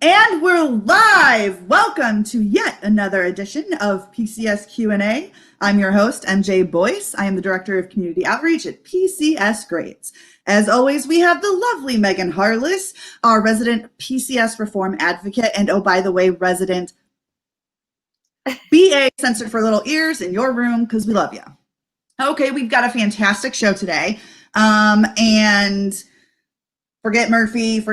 And we're live. Welcome to yet another edition of PCS Q&A. I'm your host, MJ Boyce. I am the Director of Community Outreach at PCS Grades. As always, we have the lovely Megan Harless, our resident PCS reform advocate, and oh, by the way, resident BA censored for little ears in your room because we love you. Okay, we've got a fantastic show today. And forget Murphy.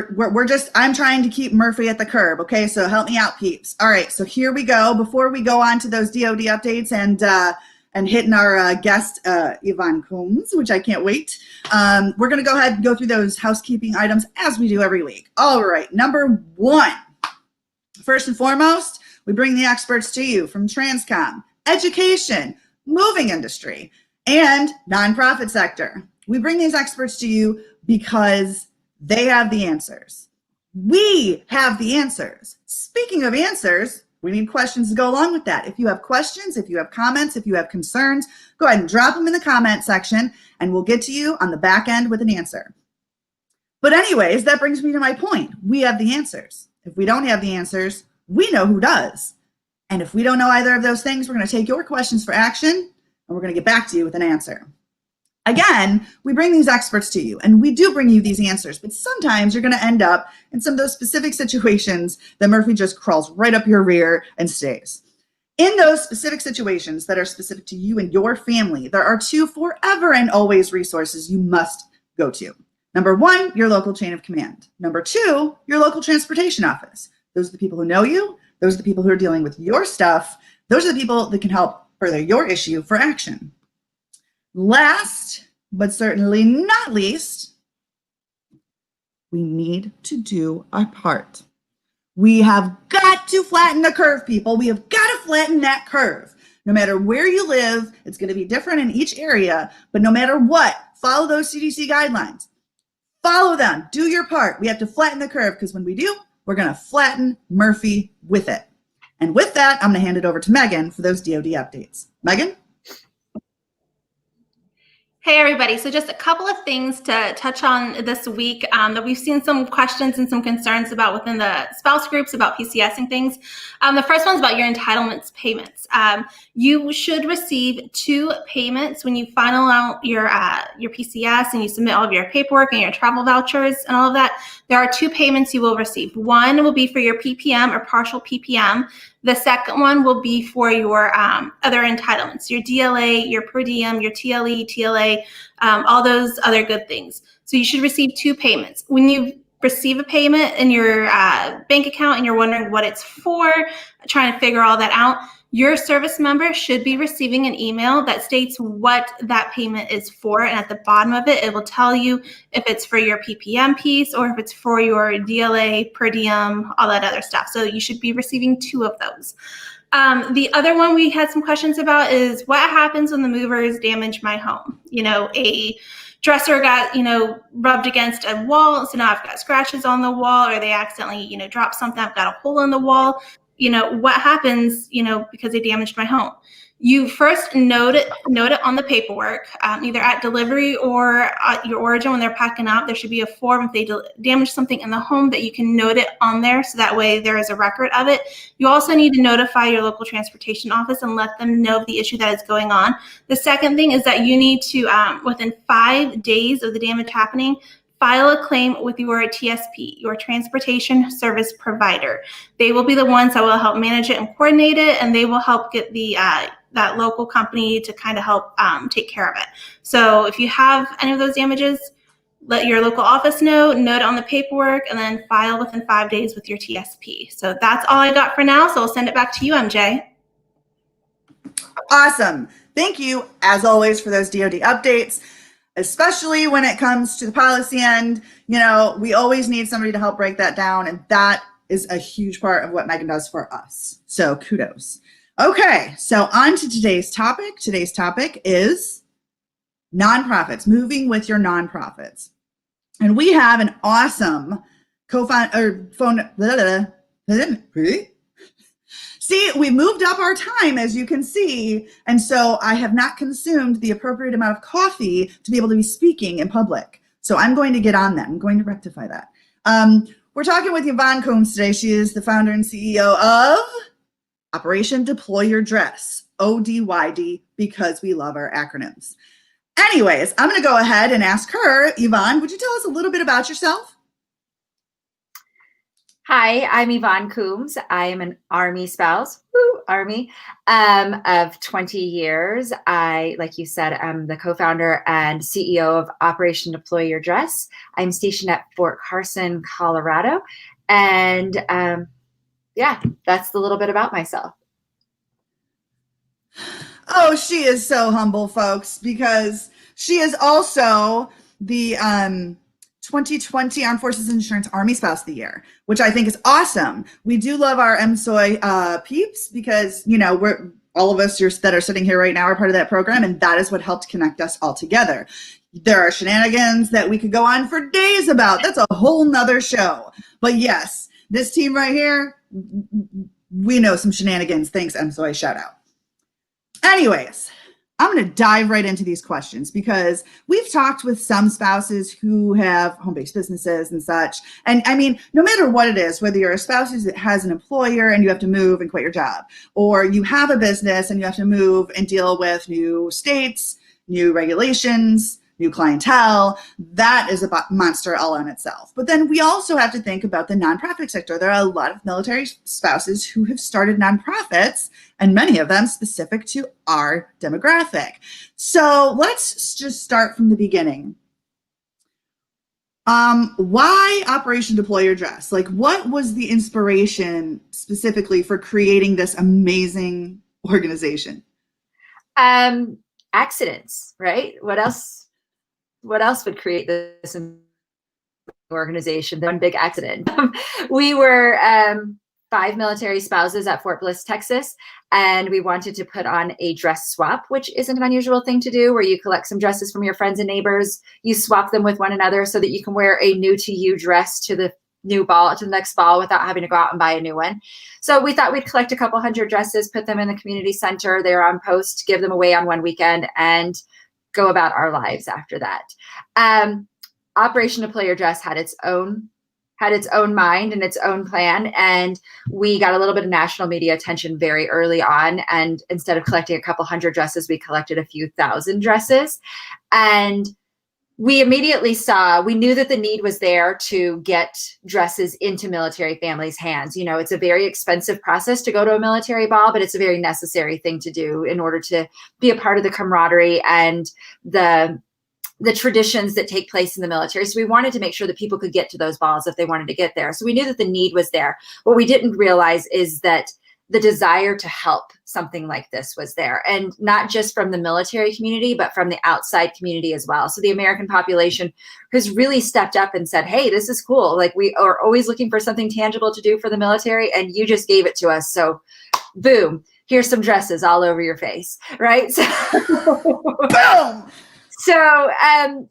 I'm trying to keep Murphy at the curb. Okay, so help me out, peeps. All right, so here we go. Before we go on to those DoD updates and hitting our guest, Yvonne Combs, which I can't wait. We're going to go ahead and go through those housekeeping items as we do every week. All right, number one. First and foremost, we bring the experts to you from Transcom, education, moving industry, and nonprofit sector. We bring these experts to you because they have the answers. We have the answers. Speaking of answers, we need questions to go along with that. If you have questions, if you have comments, if you have concerns, go ahead and drop them in the comment section and we'll get to you on the back end with an answer. But anyways, that brings me to my point. We have the answers. If we don't have the answers, we know who does. And if we don't know either of those things, we're going to take your questions for action and we're going to get back to you with an answer. Again, we bring these experts to you and we do bring you these answers, but sometimes you're going to end up in some of those specific situations that Murphy just crawls right up your rear and stays. In those specific situations that are specific to you and your family, there are two forever and always resources you must go to. Number one, your local chain of command. Number two, your local transportation office. Those are the people who know you. Those are the people who are dealing with your stuff. Those are the people that can help further your issue for action. Last, but certainly not least, we need to do our part. We have got to flatten the curve, people. We have got to flatten that curve. No matter where you live, it's going to be different in each area, but no matter what, follow those CDC guidelines. Follow them. Do your part. We have to flatten the curve because when we do, we're going to flatten Murphy with it. And with that, I'm going to hand it over to Megan for those DoD updates. Megan? Hey everybody, so just a couple of things to touch on this week that we've seen some questions and some concerns about within the spouse groups about PCSing things. The first one's about your entitlements payments. You should receive 2 payments when you final out your PCS and you submit all of your paperwork and your travel vouchers and all of that. There are 2 payments you will receive. One will be for your PPM or partial PPM. The second one will be for your other entitlements, your DLA, your per diem, your TLE, TLA, all those other good things. So you should receive 2 payments. When you receive a payment in your bank account and you're wondering what it's for, trying to figure all that out, your service member should be receiving an email that states what that payment is for. And at the bottom of it, it will tell you if it's for your PPM piece or if it's for your DLA, per diem, all that other stuff. So you should be receiving 2 of those. The other one we had some questions about is what happens when the movers damage my home? You know, a dresser got, rubbed against a wall. So now I've got scratches on the wall, or they accidentally, dropped something. I've got a hole in the wall. What happens, because they damaged my home? You first note it on the paperwork, either at delivery or at your origin when they're packing up. There should be a form if they damage something in the home that you can note it on there, so that way there is a record of it. You also need to notify your local transportation office and let them know of the issue that is going on. The second thing is that you need to, within 5 days of the damage happening, file a claim with your TSP, your transportation service provider. They will be the ones that will help manage it and coordinate it, and they will help get the that local company to kind of help take care of it. So if you have any of those damages, let your local office know, note it on the paperwork, and then file within 5 days with your TSP. So that's all I got for now, so I'll send it back to you, MJ. Awesome. Thank you, as always, for those DoD updates. Especially when it comes to the policy end, we always need somebody to help break that down. And that is a huge part of what Megan does for us. So kudos. Okay, so on to today's topic. Today's topic is nonprofits, moving with your nonprofits. And we have an awesome See, we moved up our time, as you can see, and so I have not consumed the appropriate amount of coffee to be able to be speaking in public. So I'm going to get on that. I'm going to rectify that. We're talking with Yvonne Combs today. She is the founder and CEO of Operation Deploy Your Dress, ODYD, because we love our acronyms. Anyways, I'm going to go ahead and ask her, Yvonne, would you tell us a little bit about yourself? Hi, I'm Yvonne Coombs. I am an Army spouse, Army, of 20 years. I, like you said, am the co-founder and CEO of Operation Deploy Your Dress. I'm stationed at Fort Carson, Colorado. And yeah, that's a little bit about myself. Oh, she is so humble, folks, because she is also the 2020 Armed Forces Insurance Army Spouse of the Year, which I think is awesome. We do love our MSOI peeps because, you know, we're all of us that are sitting here right now are part of that program, and that is what helped connect us all together. There are shenanigans that we could go on for days about. That's a whole nother show. But yes, this team right here, we know some shenanigans. Thanks, MSOI. Shout out. Anyways, I'm going to dive right into these questions because we've talked with some spouses who have home-based businesses and such. And I mean, no matter what it is, whether you're a spouse that has an employer and you have to move and quit your job, or you have a business and you have to move and deal with new states, new regulations, new clientele, that is a monster all on itself. But then we also have to think about the nonprofit sector. There are a lot of military spouses who have started nonprofits, and many of them specific to our demographic. So let's just start from the beginning. Why Operation Deploy Your Dress? Like, what was the inspiration specifically for creating this amazing organization? Accidents, right? What else would create this organization? One big accident. We were 5 military spouses at Fort Bliss, Texas, and we wanted to put on a dress swap, which isn't an unusual thing to do, where you collect some dresses from your friends and neighbors, you swap them with one another so that you can wear a new to you dress to the next ball without having to go out and buy a new one. So we thought we'd collect a couple hundred dresses, put them in the community center. They're on post, give them away on one weekend, and go about our lives after that. Operation Deploy Your Dress had its own mind and its own plan, and we got a little bit of national media attention very early on. And instead of collecting a couple hundred dresses, we collected a few thousand dresses, and we immediately we knew that the need was there to get dresses into military families' hands. You know, it's a very expensive process to go to a military ball, but it's a very necessary thing to do in order to be a part of the camaraderie and the traditions that take place in the military. So we wanted to make sure that people could get to those balls if they wanted to get there. So we knew that the need was there. What we didn't realize is that the desire to help something like this was there, and not just from the military community, but from the outside community as well. So the American population has really stepped up and said, hey, this is cool. Like, we are always looking for something tangible to do for the military, and you just gave it to us. So boom, here's some dresses all over your face, right? So, Boom! So,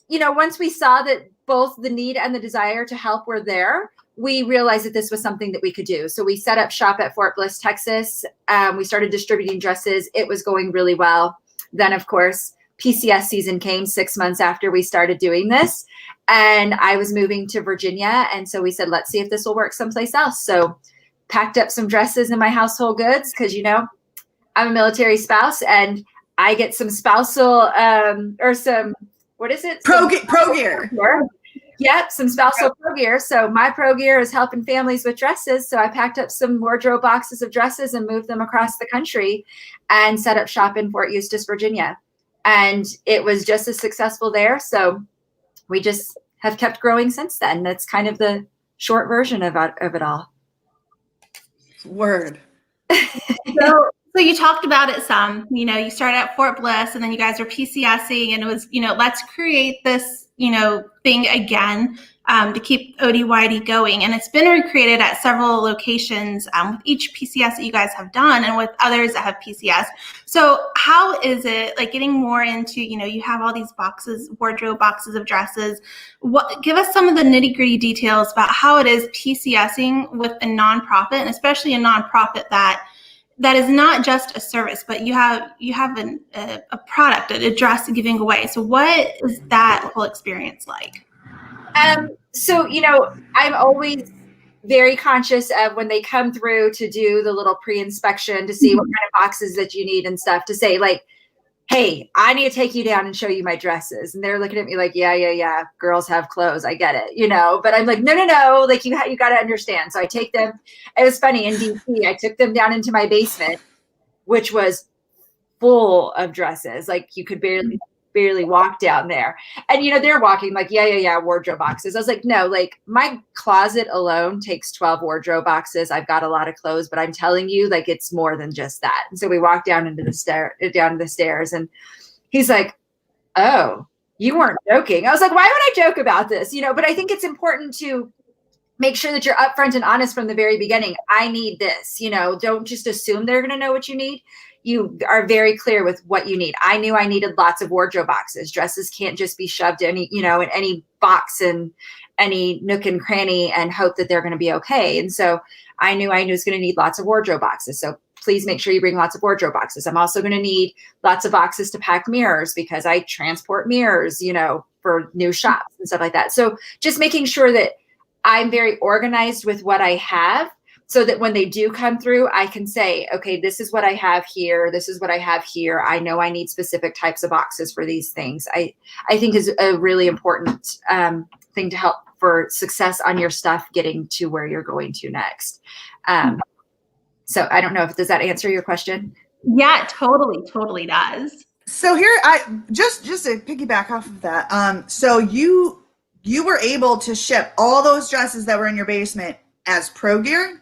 you know, once we saw that both the need and the desire to help were there, we realized that this was something that we could do. So we set up shop at Fort Bliss, Texas. We started distributing dresses. It was going really well. Then, of course, PCS season came 6 months after we started doing this. And I was moving to Virginia. And so we said, let's see if this will work someplace else. So packed up some dresses in my household goods because, you know, I'm a military spouse and I get some spousal or some, what is it? Pro gear. Yep, some spousal pro gear. So my pro gear is helping families with dresses. So I packed up some wardrobe boxes of dresses and moved them across the country and set up shop in Fort Eustis, Virginia. And it was just as successful there. So we just have kept growing since then. That's kind of the short version of it all. Word. So you talked about it some, you know, you started at Fort Bliss and then you guys are PCSing, and it was, you know, let's create this, you know, thing again to keep ODYD going. And it's been recreated at several locations with each PCS that you guys have done and with others that have PCS. So how is it like getting more into, you know, you have all these boxes, wardrobe boxes of dresses. Give us some of the nitty gritty details about how it is PCSing with a nonprofit, and especially a nonprofit that is not just a service, but you have a product, a dress giving away. So what is that whole experience like? So, you know, I'm always very conscious of when they come through to do the little pre-inspection to see what kind of boxes that you need and stuff, to say like, hey, I need to take you down and show you my dresses. And they're looking at me like, yeah. Girls have clothes. I get it, but I'm like, no. Like you got to understand. So I take them. It was funny in DC. I took them down into my basement, which was full of dresses. Like you could barely walk down there. And, they're walking like, yeah, wardrobe boxes. I was like, no, like my closet alone takes 12 wardrobe boxes. I've got a lot of clothes, but I'm telling you, like, it's more than just that. And so we walked down the stairs and he's like, oh, you weren't joking. I was like, why would I joke about this? But I think it's important to make sure that you're upfront and honest from the very beginning. I need this, don't just assume they're going to know what you need. You are very clear with what you need. I knew I needed lots of wardrobe boxes. Dresses can't just be shoved in any box and any nook and cranny and hope that they're going to be okay. And so I knew I was going to need lots of wardrobe boxes. So please make sure you bring lots of wardrobe boxes. I'm also going to need lots of boxes to pack mirrors because I transport mirrors, for new shops and stuff like that. So just making sure that I'm very organized with what I have, so that when they do come through, I can say, okay, this is what I have here. This is what I have here. I know I need specific types of boxes for these things. I think is a really important thing to help for success on your stuff getting to where you're going to next. So I don't know does that answer your question? Yeah, totally does. So here, just to piggyback off of that. So you were able to ship all those dresses that were in your basement as pro gear?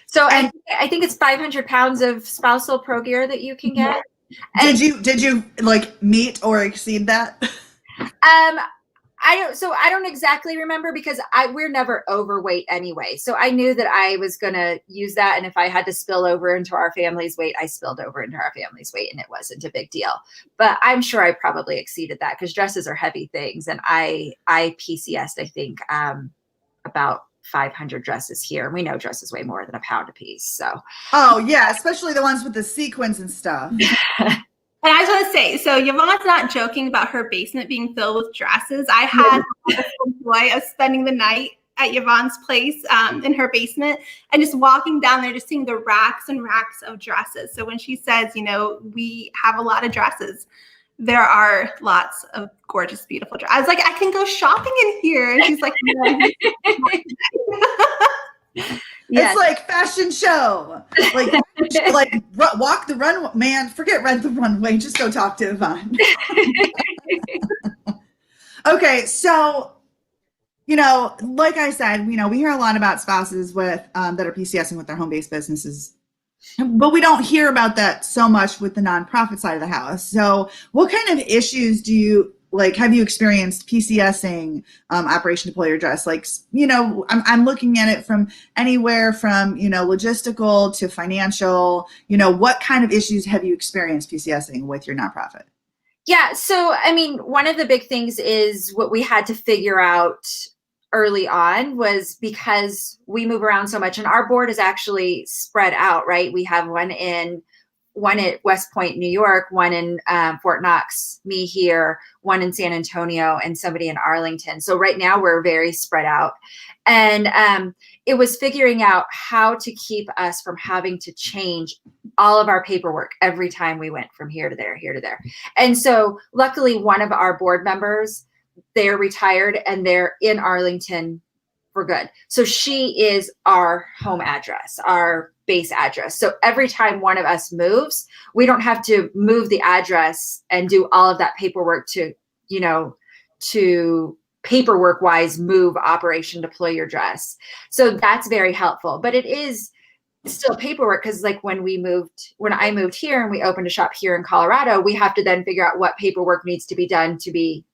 So I think it's 500 pounds of spousal pro gear that you can get. Did you like meet or exceed that? I don't exactly remember because we're never overweight anyway. So I knew that I was going to use that. And if I had to spill over into our family's weight, I spilled over into our family's weight and it wasn't a big deal. But I'm sure I probably exceeded that because dresses are heavy things. And I PCSed, I think, about 500 dresses here. We know dresses weigh more than a pound a piece. So. Oh yeah, especially the ones with the sequins and stuff. And I just want to say, so Yvonne's not joking about her basement being filled with dresses. I had the joy of spending the night at Yvonne's place in her basement and just walking down there, just seeing the racks and racks of dresses. So when she says, we have a lot of dresses, there are lots of gorgeous, beautiful dresses. I was like, I can go shopping in here. And she's like, no. It's like fashion show. Like walk the runway. Man, forget rent the runway. Just go talk to Yvonne. Okay, so like I said, we hear a lot about spouses with that are PCSing with their home-based businesses, but we don't hear about that so much with the nonprofit side of the house. So, what kind of issues have you experienced PCSing Operation Deploy Your Dress? Like, I'm looking at it from anywhere from, logistical to financial, what kind of issues have you experienced PCSing with your nonprofit? Yeah. So, one of the big things is what we had to figure out early on was because we move around so much and our board is actually spread out, right? We have one at West Point, New York, one in Fort Knox, me here, one in San Antonio, and somebody in Arlington. So right now we're very spread out. And it was figuring out how to keep us from having to change all of our paperwork every time we went from here to there, here to there. And so luckily one of our board members, they're retired and they're in Arlington for good. So she is our home address, our base address. So every time one of us moves, we don't have to move the address and do all of that paperwork to paperwork wise move Operation Deploy Your Dress. So that's very helpful, but it is still paperwork because like when I moved here and we opened a shop here in Colorado, we have to then figure out what paperwork needs to be done to be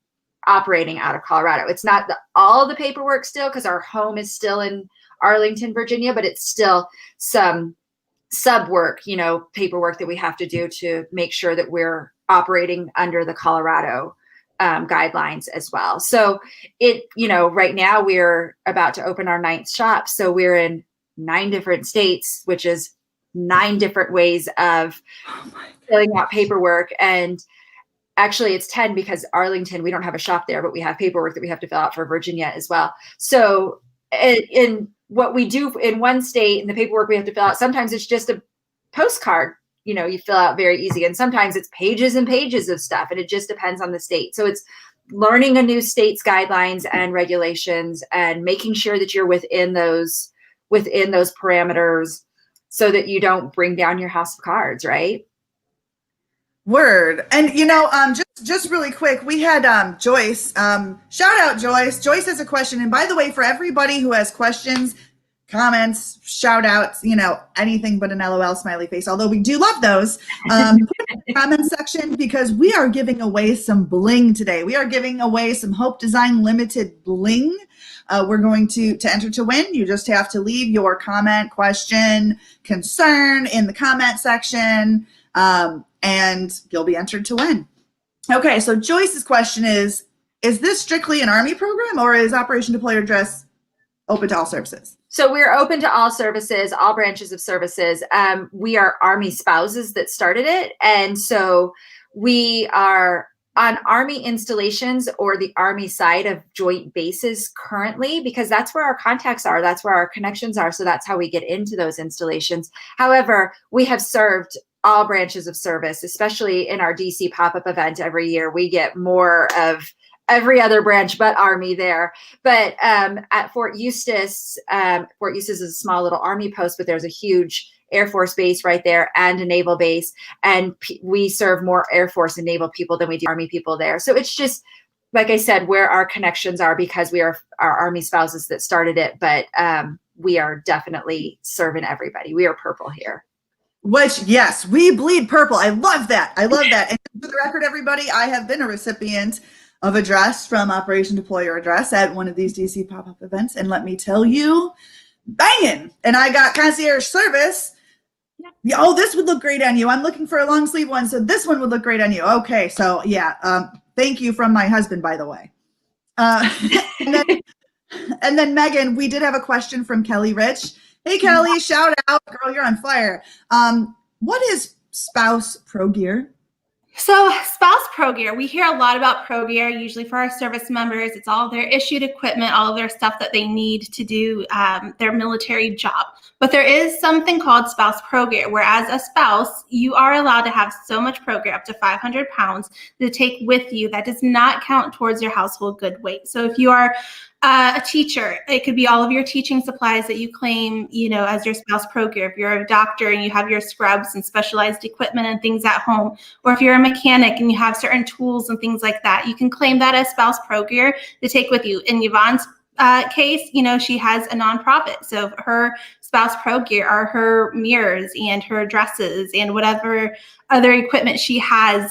operating out of Colorado. It's not all the paperwork still because our home is still in Arlington, Virginia, but it's still some sub work, paperwork that we have to do to make sure that we're operating under the Colorado guidelines as well. So right now we're about to open our 9th shop. So we're in 9 different states, which is 9 different ways of filling out paperwork. And actually it's 10 because Arlington, we don't have a shop there, but we have paperwork that we have to fill out for Virginia as well. So in what we do in one state and the paperwork we have to fill out, sometimes it's just a postcard, you fill out very easy. And sometimes it's pages and pages of stuff, and it just depends on the state. So it's learning a new state's guidelines and regulations and making sure that you're within those parameters so that you don't bring down your house of cards, right? Word. And just really quick, we had Joyce. Shout out Joyce. Joyce has a question. And by the way, for everybody who has questions, comments, shout outs, anything but an LOL smiley face, although we do love those, put it in the comment section, because we are giving away some bling today. We are giving away some Hope Design Limited bling. We're going to enter to win. You just have to leave your comment, question, concern in the comment section, and you'll be entered to win. Okay, so Joyce's question is this strictly an Army program, or is Operation Deploy or Dress open to all services? So we're open to all services, all branches of services. We are Army spouses that started it. And so we are on Army installations or the Army side of joint bases currently, because that's where our contacts are. That's where our connections are. So that's how we get into those installations. However, we have served all branches of service, especially in our DC pop-up event every year. We get more of every other branch but Army there. But at Fort Eustis is a small little Army post, but there's a huge Air Force base right there and a naval base. And we serve more Air Force and naval people than we do Army people there. So it's just, like I said, where our connections are, because we are our Army spouses that started it. But we are definitely serving everybody. We are purple here. Which, yes, we bleed purple. I love that. And for the record, everybody, I have been a recipient of a dress from Operation Deploy or Dress at one of these DC pop-up events. And let me tell you, banging. And I got concierge service. Yeah. Oh, this would look great on you. I'm looking for a long sleeve one, so this one would look great on you. Okay, so yeah, thank you from my husband, by the way. And then Megan, we did have a question from Kelly Rich. Hey, Kelly, shout out. Girl, you're on fire. What is spouse pro gear? So spouse pro gear, we hear a lot about pro gear, usually for our service members. It's all their issued equipment, all of their stuff that they need to do their military job. But there is something called spouse pro gear, where as a spouse, you are allowed to have so much pro gear, up to 500 pounds, to take with you. That does not count towards your household good weight. So if you are a teacher, it could be all of your teaching supplies that you claim, as your spouse pro gear. If you're a doctor and you have your scrubs and specialized equipment and things at home, or if you're a mechanic and you have certain tools and things like that, you can claim that as spouse pro gear to take with you. In Yvonne's case, she has a nonprofit. So her spouse pro gear are her mirrors and her dresses and whatever other equipment she has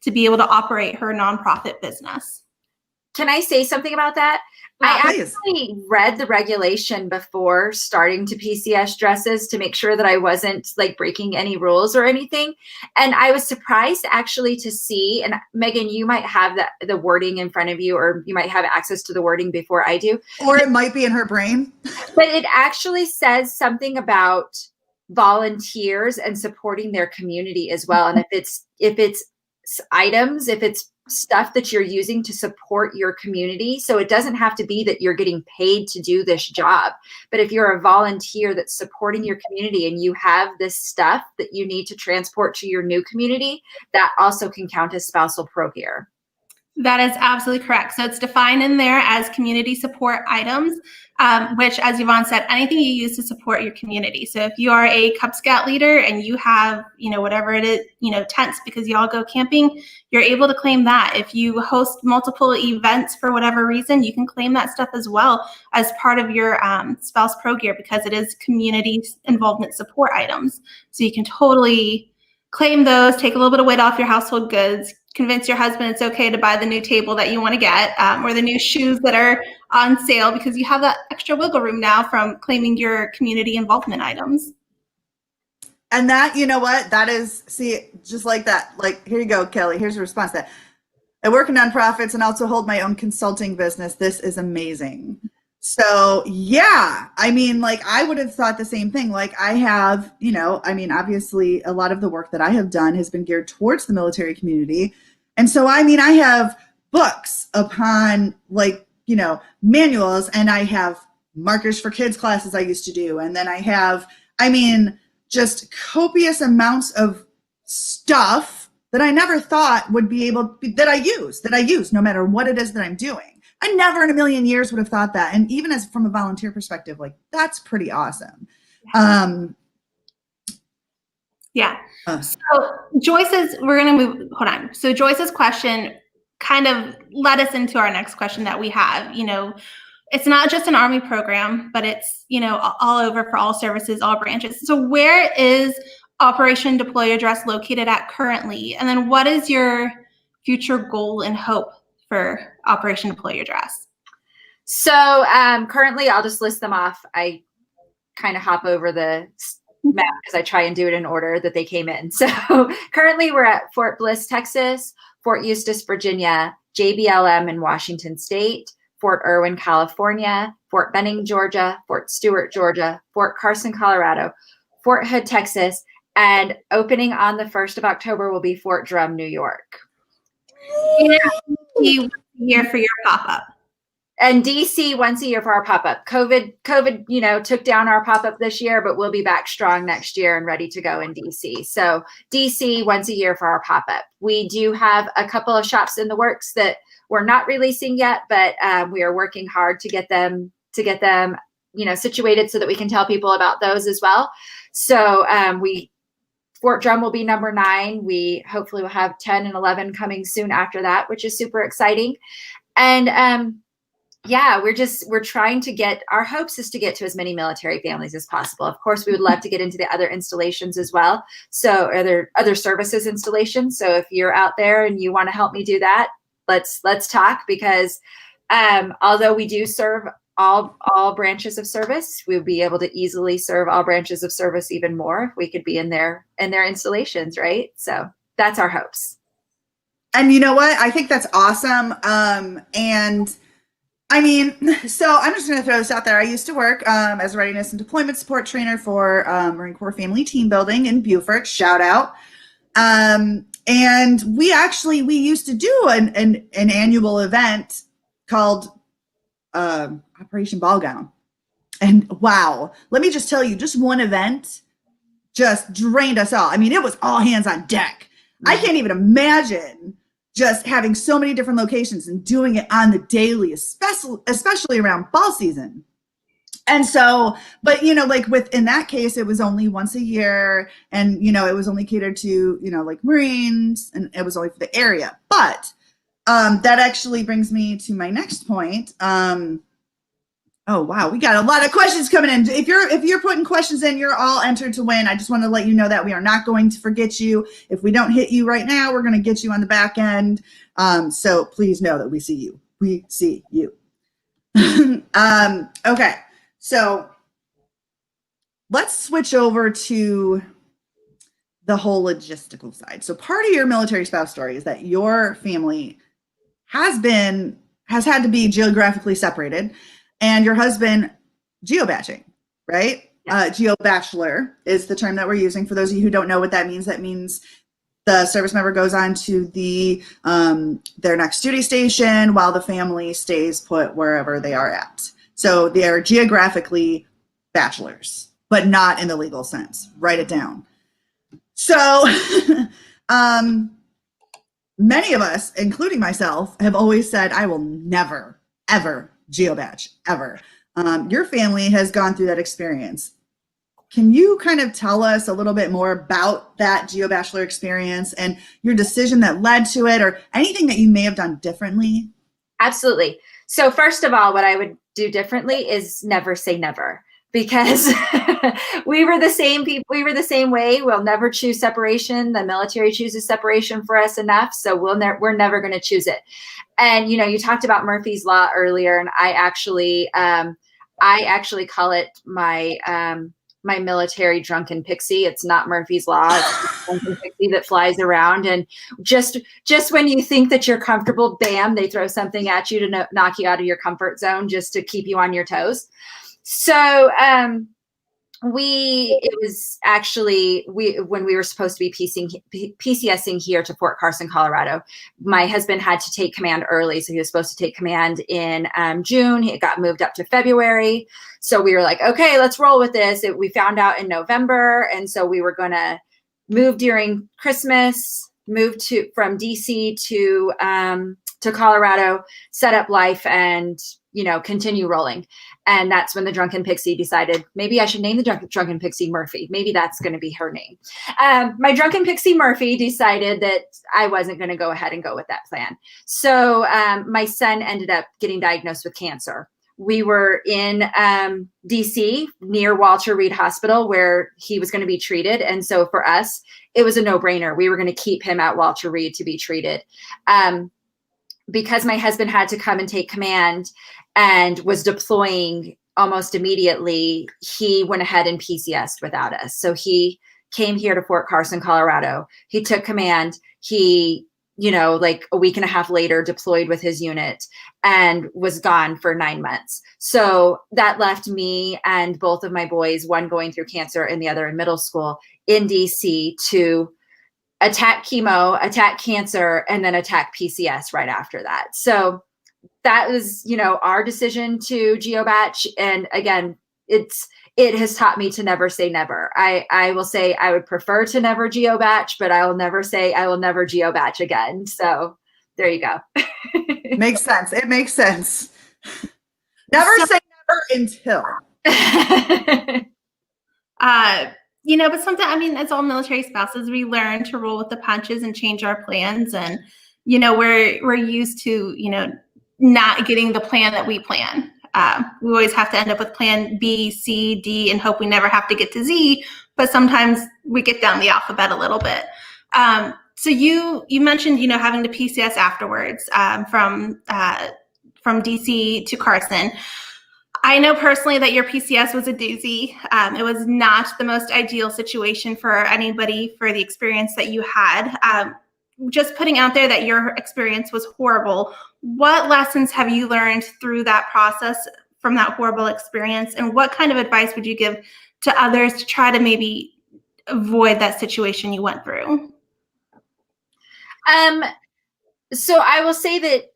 to be able to operate her nonprofit business. Can I say something about that? I actually read the regulation before starting to PCS dresses to make sure that I wasn't breaking any rules or anything. And I was surprised actually to see, and Megan, you might have the wording in front of you, or you might have access to the wording before I do. Or it might be in her brain. But it actually says something about volunteers and supporting their community as well. And if it's items, if it's stuff that you're using to support your community. So it doesn't have to be that you're getting paid to do this job, but if you're a volunteer that's supporting your community and you have this stuff that you need to transport to your new community, that also can count as spousal pro gear. That is absolutely correct. So it's defined in there as community support items, which, as Yvonne said, anything you use to support your community. So if you are a Cub Scout leader and you have, whatever it is, tents because you all go camping, you're able to claim that. If you host multiple events for whatever reason, you can claim that stuff as well as part of your spouse pro gear, because it is community involvement support items. So you can totally claim those, take a little bit of weight off your household goods, convince your husband it's okay to buy the new table that you want to get, or the new shoes that are on sale, because you have that extra wiggle room now from claiming your community involvement items. And that, that is, see, just like that, here you go, Kelly, here's a response to that. I work in nonprofits and also hold my own consulting business. This is amazing. So yeah, I would have thought the same thing. I have, obviously a lot of the work that I have done has been geared towards the military community. And so, I have books upon manuals, and I have markers for kids classes I used to do. And then I have, I mean, just copious amounts of stuff that I never thought would be able, that I use no matter what it is that I'm doing. I never in a million years would have thought that. And even as from a volunteer perspective, like that's pretty awesome. Yeah. So Joyce's, we're going to move, hold on. So Joyce's question kind of led us into our next question that we have. You know, it's not just an Army program, but it's, you know, all over for all services, all branches. So where is Operation Deploy Address located at currently? And then what is your future goal and hope for Operation Deploy Address? So currently, I'll just list them off. I kind of hop over the map because I try and do it in order that they came in. So currently we're at Fort Bliss, Texas, Fort Eustis, Virginia, JBLM in Washington State, Fort Irwin, California, Fort Benning, Georgia, Fort Stewart, Georgia, Fort Carson, Colorado, Fort Hood, Texas, and opening on the 1st of October will be Fort Drum, New York. You here for your pop-up. And DC once a year for our pop-up. COVID, you know, took down our pop-up this year, but we'll be back strong next year and ready to go in DC. So DC once a year for our pop-up. We do have a couple of shops in the works that we're not releasing yet, but we are working hard to get them, you know, situated so that we can tell people about those as well. So Fort Drum will be number 9. We hopefully will have 10 and 11 coming soon after that, which is super exciting. And yeah, we're trying to get, our hopes is to get to as many military families as possible. Of course, we would love to get into the other installations as well. So other services installations. So if you're out there and you want to help me do that, let's talk, because although we do serve all branches of service, we'll be able to easily serve all branches of service even more if we could be in their installations, right? So that's our hopes. And you know what? I think that's awesome. And I mean, so I'm just going to throw this out there. I used to work as a readiness and deployment support trainer for Marine Corps Family Team Building in Beaufort. Shout out. And we used to do an annual event called Operation Ball Gown. And wow, let me just tell you, just one event just drained us all. I mean, it was all hands on deck. Mm-hmm. I can't even imagine just having so many different locations and doing it on the daily, especially around fall season. And so, but, you know, like in that case, it was only once a year, and, you know, it was only catered to, you know, like Marines, and it was only for the area. But that actually brings me to my next point. Oh, wow. We got a lot of questions coming in. If you're putting questions in, you're all entered to win. I just want to let you know that we are not going to forget you. If we don't hit you right now, we're going to get you on the back end. So please know that we see you. We see you. Okay. So let's switch over to the whole logistical side. So part of your military spouse story is that your family has had to be geographically separated. And your husband, geobaching, right? Yeah. Geobachelor is the term that we're using. For those of you who don't know what that means the service member goes on to their next duty station while the family stays put wherever they are at. So they are geographically bachelors, but not in the legal sense. Write it down. So many of us, including myself, have always said, I will never, ever geobach ever. Your family has gone through that experience. Can you kind of tell us a little bit more about that geobachelor experience and your decision that led to it, or anything that you may have done differently? Absolutely. So first of all, what I would do differently is never say never, because we were the same people. We were the same way. We'll never choose separation. The military chooses separation for us enough. So we're never going to choose it. And, you know, you talked about Murphy's Law earlier, and I actually call it my military drunken pixie. It's not Murphy's Law. It's a drunken pixie that flies around, and just when you think that you're comfortable, bam, they throw something at you to knock you out of your comfort zone just to keep you on your toes. So it was actually when we were supposed to be PCSing here to Fort Carson, Colorado. My husband had to take command early, so he was supposed to take command in June. It got moved up to February, so we were like, okay, let's roll with this. We found out in November, and so we were gonna move during Christmas, move from DC to Colorado, set up life, and continue rolling. And that's when the Drunken Pixie decided, maybe I should name the Drunken Pixie Murphy. Maybe that's going to be her name. My Drunken Pixie Murphy decided that I wasn't going to go ahead and go with that plan. So my son ended up getting diagnosed with cancer. We were in DC near Walter Reed Hospital where he was going to be treated. And so for us, it was a no-brainer. We were going to keep him at Walter Reed to be treated. Because my husband had to come and take command and was deploying almost immediately, he went ahead and PCSed without us. So he came here to Fort Carson, Colorado. He took command. He, like a week and a half later, deployed with his unit and was gone for 9 months. So that left me and both of my boys, one going through cancer and the other in middle school, in DC to attack chemo, attack cancer, and then attack PCS right after that. So that was, our decision to geobatch. And again, it has taught me to never say never. I will say I would prefer to never geobatch, but I will never say I will never geobatch again. So there you go. Makes sense. It makes sense. Never say never until. But sometimes, as all military spouses, we learn to roll with the punches and change our plans. And, we're used to, not getting the plan that we plan. We always have to end up with plan B, C, D, and hope we never have to get to Z. But sometimes we get down the alphabet a little bit. So you mentioned, having to PCS afterwards from DC to Carson. I know personally that your PCS was a doozy. It was not the most ideal situation for anybody for the experience that you had. Just putting out there that your experience was horrible. What lessons have you learned through that process from that horrible experience? And what kind of advice would you give to others to try to maybe avoid that situation you went through? So I will say that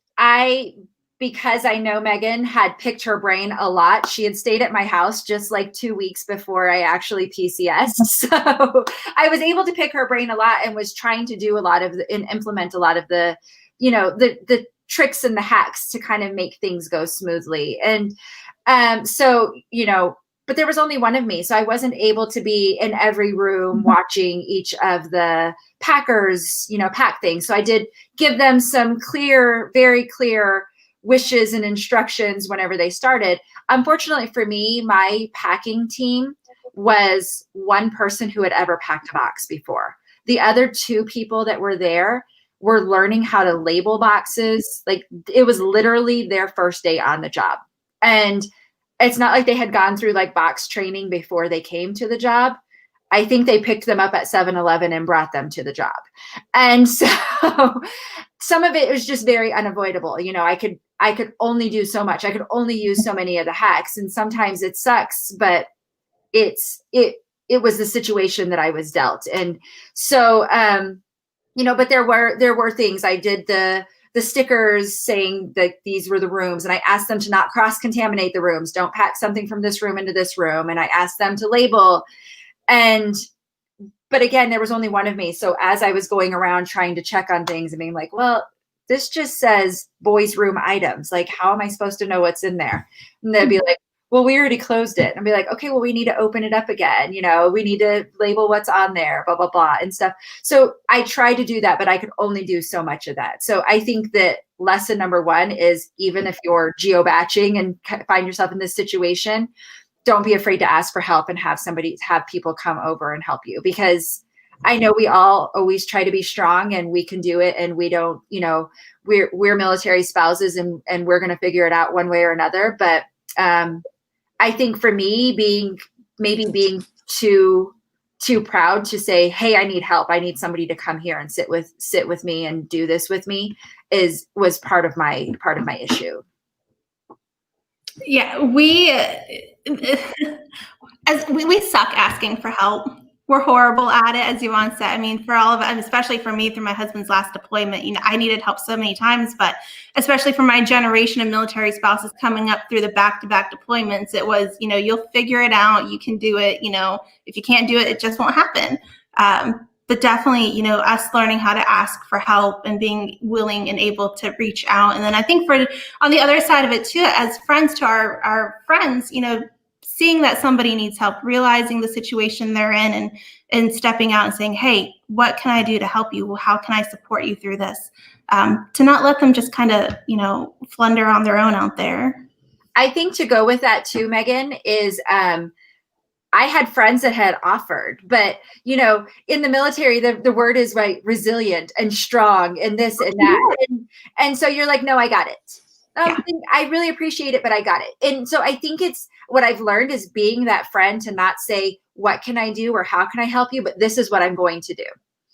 because I know Megan had picked her brain a lot. She had stayed at my house just like 2 weeks before I actually PCS. So I was able to pick her brain a lot and was trying to do and implement a lot of the tricks and the hacks to kind of make things go smoothly. And but there was only one of me. So I wasn't able to be in every room watching each of the packers, pack things. So I did give them some very clear wishes and instructions whenever they started. Unfortunately for me, my packing team was one person who had ever packed a box before. The other two people that were there were learning how to label boxes. Like, it was literally their first day on the job. And it's not like they had gone through like box training before they came to the job. I think they picked them up at 7-Eleven and brought them to the job. And so some of it was just very unavoidable. I could only do so much. I could only use so many of the hacks. And sometimes it sucks, but it was the situation that I was dealt. And so, but there were things. I did the stickers saying that these were the rooms, and I asked them to not cross-contaminate the rooms. Don't pack something from this room into this room. And I asked them to label. But again, there was only one of me. So as I was going around trying to check on things and being like, well, this just says boys' room items. Like, how am I supposed to know what's in there? And they'd be like, well, we already closed it. And I'd be like, okay, well, we need to open it up again. We need to label what's on there, blah, blah, blah, and stuff. So I tried to do that, but I could only do so much of that. So I think that lesson number one is, even if you're geobatching and find yourself in this situation, don't be afraid to ask for help and have people come over and help you, because I know we all always try to be strong and we can do it. And we don't, we're military spouses and we're going to figure it out one way or another. But I think for me, being too proud to say, hey, I need help. I need somebody to come here and sit with me and do this with me was part of my issue. Yeah, as we suck asking for help. We're horrible at it, as Yvonne said. I mean, for all of us, and especially for me through my husband's last deployment, I needed help so many times, but especially for my generation of military spouses coming up through the back-to-back deployments, it was, you'll figure it out. You can do it. If you can't do it, it just won't happen. But definitely, us learning how to ask for help and being willing and able to reach out. And then I think on the other side of it too, as friends to our friends, seeing that somebody needs help, realizing the situation they're in and stepping out and saying, hey, what can I do to help you? How can I support you through this? To not let them just kind of, flunder on their own out there. I think to go with that too, Megan, is I had friends that had offered, but in the military, the word is right, resilient and strong and this and that. And so you're like, no, I got it. I really appreciate it, but I got it. And so I think it's what I've learned is being that friend to not say, what can I do or how can I help you? But this is what I'm going to do.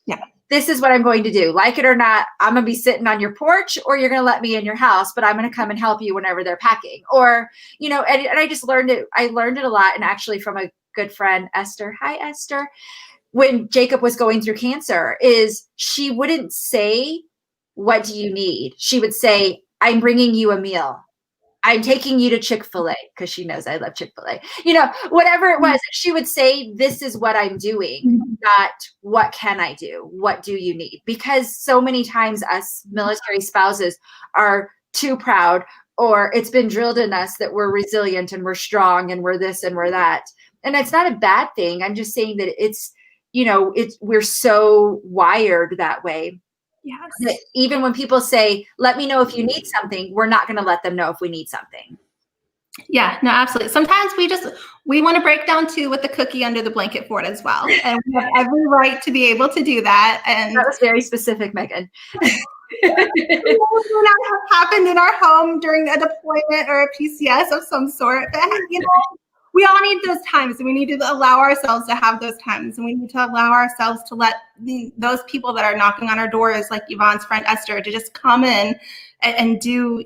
Yeah. This is what I'm going to do. Like it or not, I'm going to be sitting on your porch or you're going to let me in your house, but I'm going to come and help you whenever they're packing. Or, and I just learned it. I learned it a lot. And actually from a good friend, Esther. Hi, Esther. When Jacob was going through cancer, is she wouldn't say, what do you need? She would say, I'm bringing you a meal. I'm taking you to Chick-fil-A, because she knows I love Chick-fil-A. Whatever it was, she would say, this is what I'm doing, not what can I do? What do you need? Because so many times us military spouses are too proud, or it's been drilled in us that we're resilient and we're strong and we're this and we're that. And it's not a bad thing. I'm just saying that we're so wired that way. Yes. That even when people say, let me know if you need something, we're not going to let them know if we need something. Yeah, no, absolutely. Sometimes we want to break down too with the cookie under the blanket for it as well. And we have every right to be able to do that. And that was very specific, Megan. Not happened in our home during a deployment or a PCS of some sort. But, we all need those times, and we need to allow ourselves to have those times, and we need to allow ourselves to let those people that are knocking on our doors, like Yvonne's friend Esther, to just come in and do,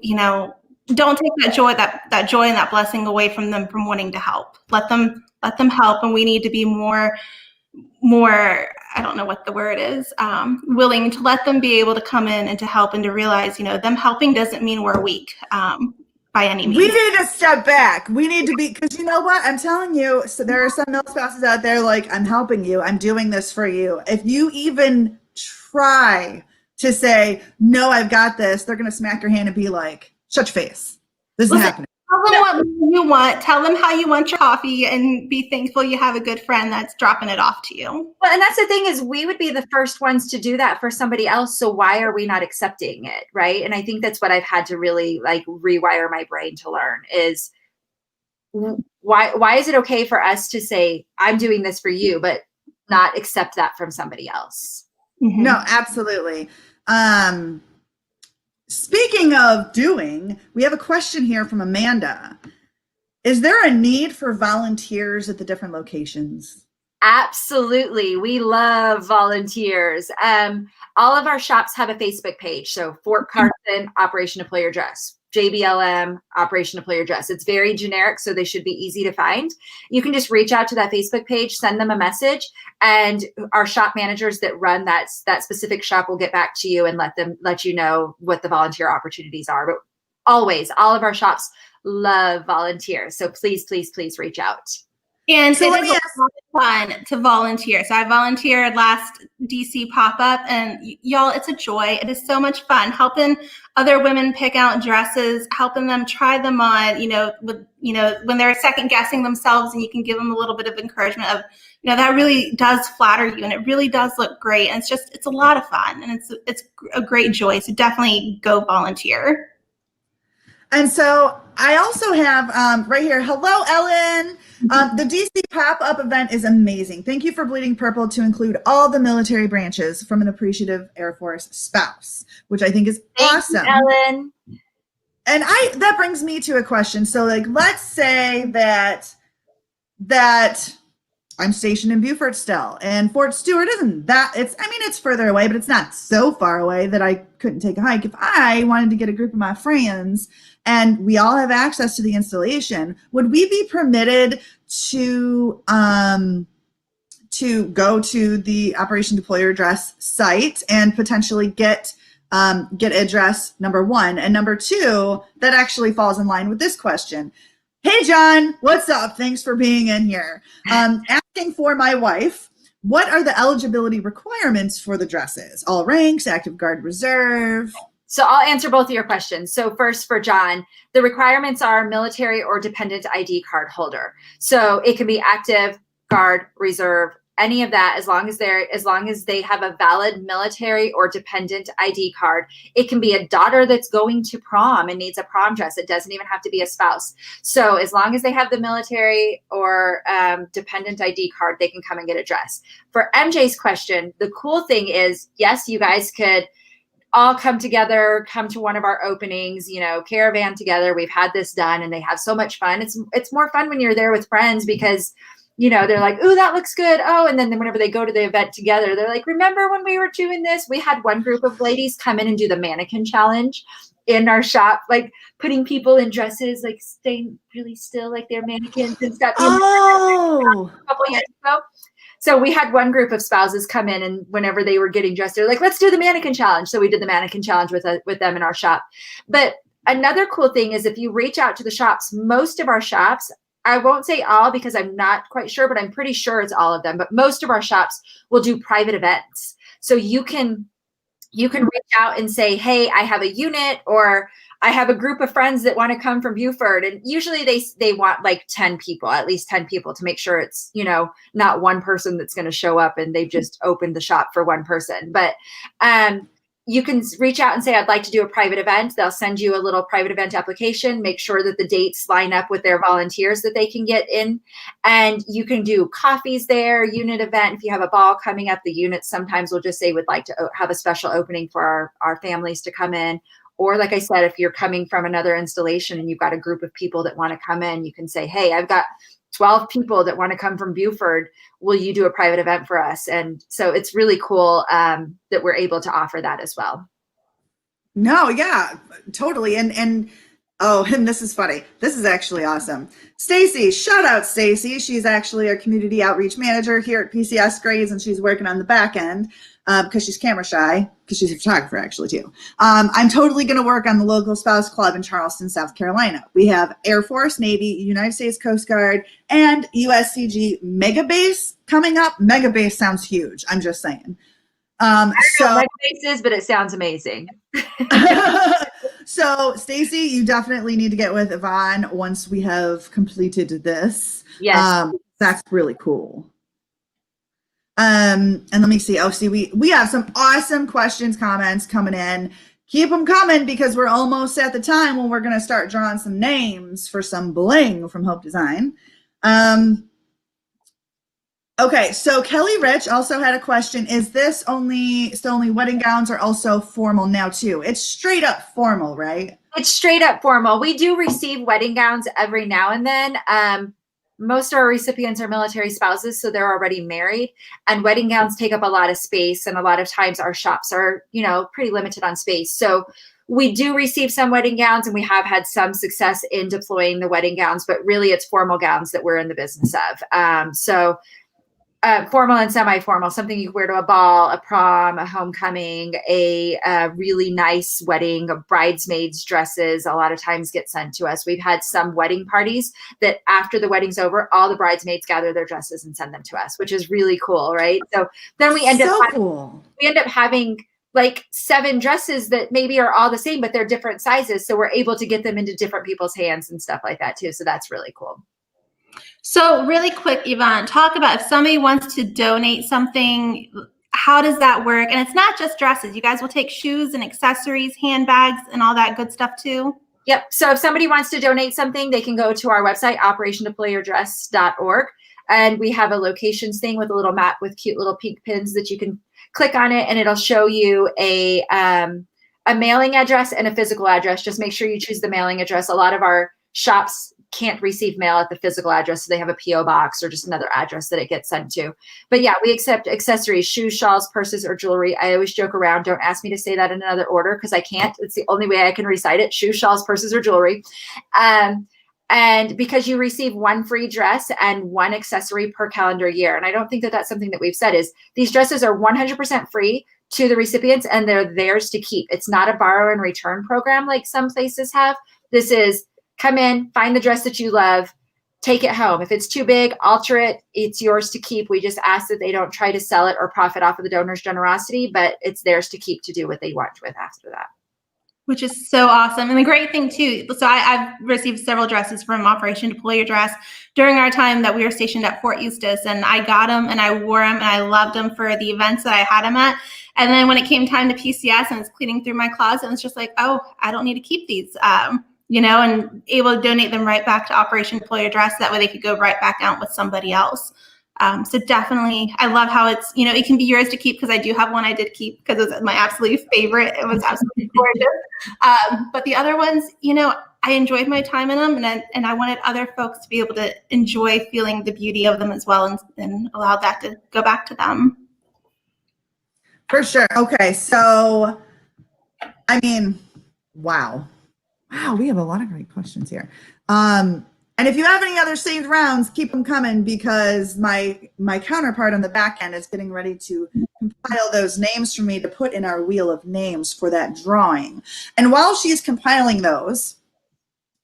don't take that joy and that blessing away from them from wanting to help. Let them help, and we need to be more, I don't know what the word is, willing to let them be able to come in and to help and to realize, them helping doesn't mean we're weak. By any means. We need to step back. We need to be, because you know what? I'm telling you, so there are some male spouses out there like, I'm helping you. I'm doing this for you. If you even try to say, no, I've got this, they're going to smack your hand and be like, shut your face. This is happening. Tell them what you want. Tell them how you want your coffee and be thankful you have a good friend that's dropping it off to you. Well, and that's the thing is we would be the first ones to do that for somebody else. So why are we not accepting it? Right. And I think that's what I've had to really rewire my brain to learn is why is it okay for us to say, I'm doing this for you, but not accept that from somebody else? Mm-hmm. No, absolutely. Speaking of doing, we have a question here from Amanda. Is there a need for volunteers at the different locations? Absolutely. We love volunteers. All of our shops have a Facebook page. So Fort Carson, Operation Deploy Your Dress. JBLM, Operation Deploy Your Dress. It's very generic, so they should be easy to find. You can just reach out to that Facebook page, send them a message, and our shop managers that run that specific shop will get back to you and let you know what the volunteer opportunities are. But always, all of our shops love volunteers. So please, please, please reach out. And so it is a lot of fun to volunteer. So I volunteered last DC pop-up, and y'all, it's a joy. It is so much fun helping other women pick out dresses, helping them try them on, when they're second guessing themselves, and you can give them a little bit of encouragement of, that really does flatter you and it really does look great. And it's a lot of fun, and it's a great joy. So definitely go volunteer. And so I also have right here, hello, Ellen. The DC pop-up event is amazing. Thank you for Bleeding Purple to include all the military branches from an appreciative Air Force spouse, which I think is awesome. Thank you, Ellen. And that brings me to a question. So let's say that I'm stationed in Beaufort still, and Fort Stewart isn't that, it's further away, but it's not so far away that I couldn't take a hike. If I wanted to get a group of my friends and we all have access to the installation, would we be permitted to go to the Operation Deploy Your Dress site and potentially get a dress, number one. And number two, that actually falls in line with this question. Hey, John, what's up? Thanks for being in here. Asking for my wife, what are the eligibility requirements for the dresses? All ranks, active guard, reserve? So I'll answer both of your questions. So first for John, the requirements are military or dependent ID card holder. So it can be active, guard, reserve, any of that, as long as they have a valid military or dependent ID card. It can be a daughter that's going to prom and needs a prom dress. It doesn't even have to be a spouse. So as long as they have the military or dependent ID card, they can come and get a dress. For MJ's question, the cool thing is, yes, you guys could all come together, come to one of our openings, caravan together. We've had this done and they have so much fun. It's more fun when you're there with friends because they're like, ooh, that looks good. Oh, and then whenever they go to the event together, they're like, remember when we were doing this? We had one group of ladies come in and do the mannequin challenge in our shop, like putting people in dresses, like staying really still, like they're mannequins and stuff. Oh, a couple years ago. So we had one group of spouses come in, and whenever they were getting dressed, they're like, let's do the mannequin challenge. So we did the mannequin challenge with them in our shop. But another cool thing is if you reach out to the shops, most of our shops, I won't say all because I'm not quite sure, but I'm pretty sure it's all of them. But most of our shops will do private events. So you can reach out and say, hey, I have a unit, or I have a group of friends that want to come from Buford. And usually they want like 10 people, at least 10 people, to make sure it's, not one person that's going to show up and they've just opened the shop for one person. But you can reach out and say, I'd like to do a private event. They'll send you a little private event application, make sure that the dates line up with their volunteers that they can get in. And you can do coffees there, unit event. If you have a ball coming up, the units sometimes will just say, would like to have a special opening for our families to come in. Or like I said, if you're coming from another installation and you've got a group of people that want to come in, you can say, hey, I've got 12 people that want to come from Buford. Will you do a private event for us? And so it's really cool that we're able to offer that as well. No, yeah, totally. And this is funny. This is actually awesome. Stacy, shout out Stacy. She's actually our community outreach manager here at PCS Grades, and she's working on the back end because she's camera shy, because she's a photographer actually too. I'm totally going to work on the local spouse club in Charleston, South Carolina. We have Air Force, Navy, United States Coast Guard, and USCG Mega Base coming up. Mega Base sounds huge. I'm just saying. I don't know what Mega Base is, but it sounds amazing. So, Stacy, you definitely need to get with Yvonne once we have completed this. Yes. That's really cool. And let me see. Oh, see, we have some awesome questions, comments coming in. Keep them coming because we're almost at the time when we're going to start drawing some names for some bling from Hope Design. Okay, so Kelly Rich also had a question. Is this only wedding gowns are also formal now too? It's straight up formal, right? It's straight up formal. We do receive wedding gowns every now and then. Most of our recipients are military spouses, so they're already married, and wedding gowns take up a lot of space. And a lot of times our shops are, pretty limited on space. So we do receive some wedding gowns, and we have had some success in deploying the wedding gowns, but really it's formal gowns that we're in the business of. Formal and semi-formal, something you wear to a ball, a prom, a homecoming, a really nice wedding, bridesmaids dresses a lot of times get sent to us. We've had some wedding parties that after the wedding's over, all the bridesmaids gather their dresses and send them to us, which is really cool, right? So then we end up having like 7 dresses that maybe are all the same, but they're different sizes. So we're able to get them into different people's hands and stuff like that too. So that's really cool. So really quick, Yvonne, talk about if somebody wants to donate something, how does that work? And it's not just dresses. You guys will take shoes and accessories, handbags, and all that good stuff too? Yep. So if somebody wants to donate something, they can go to our website, operationdeployyourdress.org. And we have a locations thing with a little map with cute little pink pins that you can click on it, and it'll show you a mailing address and a physical address. Just make sure you choose the mailing address. A lot of our shops can't receive mail at the physical address, so they have a PO box or just another address that it gets sent to. But yeah, we accept accessories, shoes, shawls, purses, or jewelry. I always joke around, don't ask me to say that in another order because I can't. It's the only way I can recite it: shoes, shawls, purses, or jewelry. And because you receive one free dress and one accessory per calendar year. And I don't think that that's something that we've said is these dresses are 100% free to the recipients and they're theirs to keep. It's not a borrow and return program like some places have. This is come in, find the dress that you love, take it home. If it's too big, alter it. It's yours to keep. We just ask that they don't try to sell it or profit off of the donor's generosity, but it's theirs to keep to do what they want with after that. Which is so awesome. And the great thing too, so I've received several dresses from Operation Deploy Your Dress during our time that we were stationed at Fort Eustis, and I got them and I wore them and I loved them for the events that I had them at. And then when it came time to PCS and it's cleaning through my closet, it was just like, oh, I don't need to keep these, and able to donate them right back to Operation Deploy Your Dress. That way they could go right back out with somebody else. So definitely, I love how it's, it can be yours to keep because I do have one I did keep because it was my absolute favorite. It was absolutely gorgeous. But the other ones, I enjoyed my time in them and I wanted other folks to be able to enjoy feeling the beauty of them as well and allow that to go back to them. For sure. Okay. So, wow. Wow. We have a lot of great questions here. And if you have any other saved rounds, keep them coming because my counterpart on the back end is getting ready to compile those names for me to put in our wheel of names for that drawing. And while she's compiling those,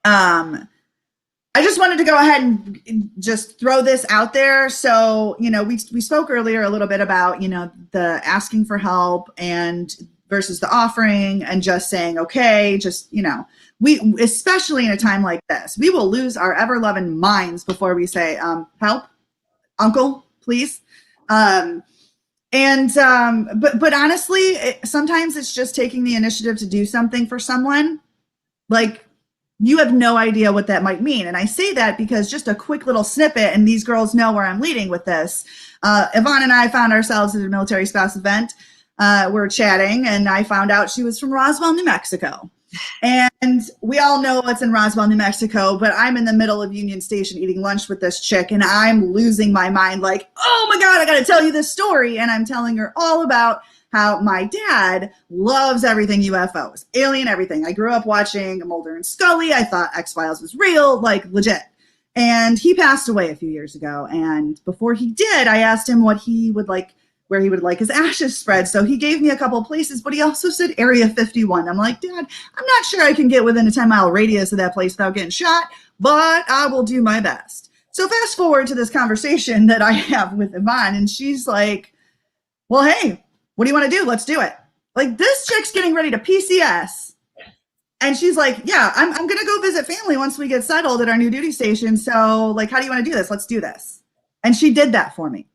I just wanted to go ahead and just throw this out there. So, we spoke earlier a little bit about, the asking for help and versus the offering and just saying, okay, just, we, especially in a time like this, we will lose our ever-loving minds before we say, help, uncle, please. But honestly, sometimes it's just taking the initiative to do something for someone. Like, you have no idea what that might mean. And I say that because just a quick little snippet, and these girls know where I'm leading with this. Yvonne and I found ourselves at a military spouse event. We're chatting, and I found out she was from Roswell, New Mexico. And we all know what's in Roswell, New Mexico, but I'm in the middle of Union Station eating lunch with this chick, and I'm losing my mind like, oh my God, I got to tell you this story. And I'm telling her all about how my dad loves everything UFOs, alien everything. I grew up watching Mulder and Scully. I thought X-Files was real, like legit. And he passed away a few years ago. And before he did, I asked him what he would like, where he would like his ashes spread. So he gave me a couple of places, but he also said Area 51. I'm like, Dad, I'm not sure I can get within a 10-mile radius of that place without getting shot, but I will do my best. So fast forward to this conversation that I have with Yvonne, and she's like, well, hey, what do you want to do? Let's do it. Like, this chick's getting ready to PCS. And she's like, yeah, I'm going to go visit family once we get settled at our new duty station. So like, how do you want to do this? Let's do this. And she did that for me.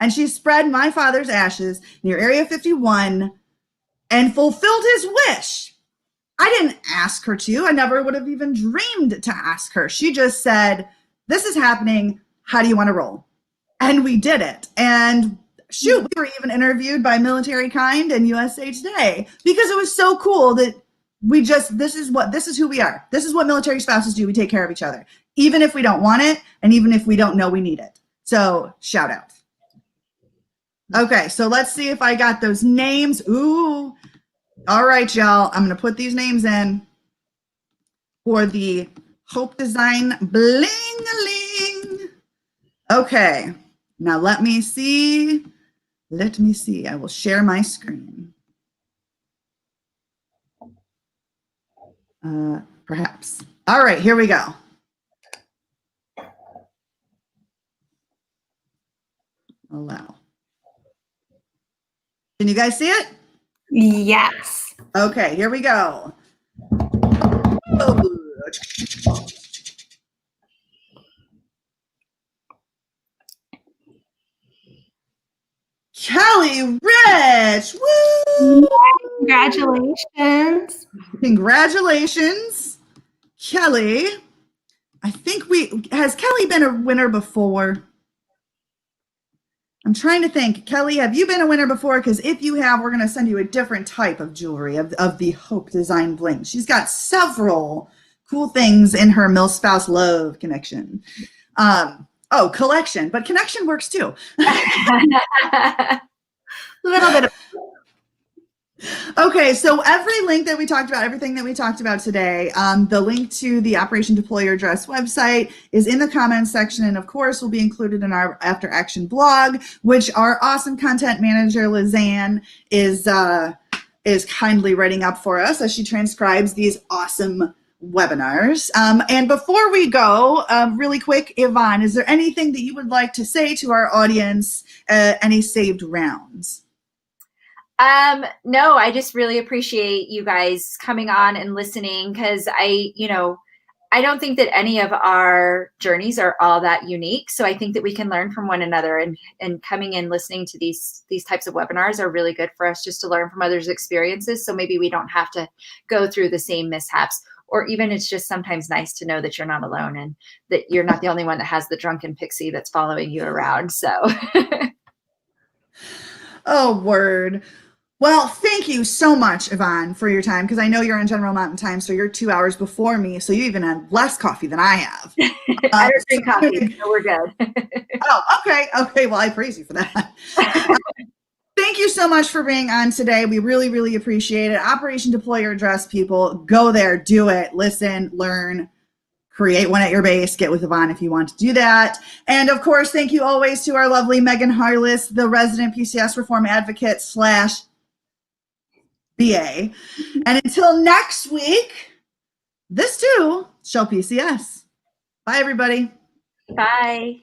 And she spread my father's ashes near Area 51 and fulfilled his wish. I didn't ask her to. I never would have even dreamed to ask her. She just said, this is happening. How do you want to roll? And we did it. And shoot, we were even interviewed by Military Kind and USA Today because it was so cool that we just, this is who we are. This is what military spouses do. We take care of each other, even if we don't want it. And even if we don't know we need it. So shout out. Okay, so let's see if I got those names. Ooh. All right, y'all. I'm going to put these names in for the Hope Design Bling-a-ling. Okay, now let me see. I will share my screen. Perhaps. All right, here we go. Allow. Can you guys see it? Yes. Okay, here we go. Kelly Rich! Woo! Congratulations. Congratulations, Kelly. I think has Kelly been a winner before? I'm trying to think. Kelly, have you been a winner before? Because if you have, we're going to send you a different type of jewelry of the Hope Design Bling. She's got several cool things in her Mil Spouse Love connection. Collection, but connection works too. A little bit of Okay, so every link that we talked about, everything that we talked about today, the link to the Operation Deploy Your Dress website is in the comments section, and of course will be included in our After Action blog, which our awesome content manager, Lizanne, is kindly writing up for us as she transcribes these awesome webinars. And before we go, really quick, Yvonne, is there anything that you would like to say to our audience, any saved rounds? No, I just really appreciate you guys coming on and listening, because I don't think that any of our journeys are all that unique. So I think that we can learn from one another, and coming in listening to these types of webinars are really good for us just to learn from others' experiences. So maybe we don't have to go through the same mishaps, or even it's just sometimes nice to know that you're not alone and that you're not the only one that has the drunken pixie that's following you around. So Oh, word. Well, thank you so much, Yvonne, for your time, because I know you're on General Mountain Time, so you're 2 hours before me, so you even had less coffee than I have. I don't drink coffee, so we're good. Oh, okay. Okay. Well, I praise you for that. Thank you so much for being on today. We really, really appreciate it. Operation Deploy Your Dress, people. Go there, do it, listen, learn, create one at your base. Get with Yvonne if you want to do that. And of course, thank you always to our lovely Megan Harless, the resident PCS reform advocate / BA. And until next week, this too shall PCS. Bye, everybody. Bye.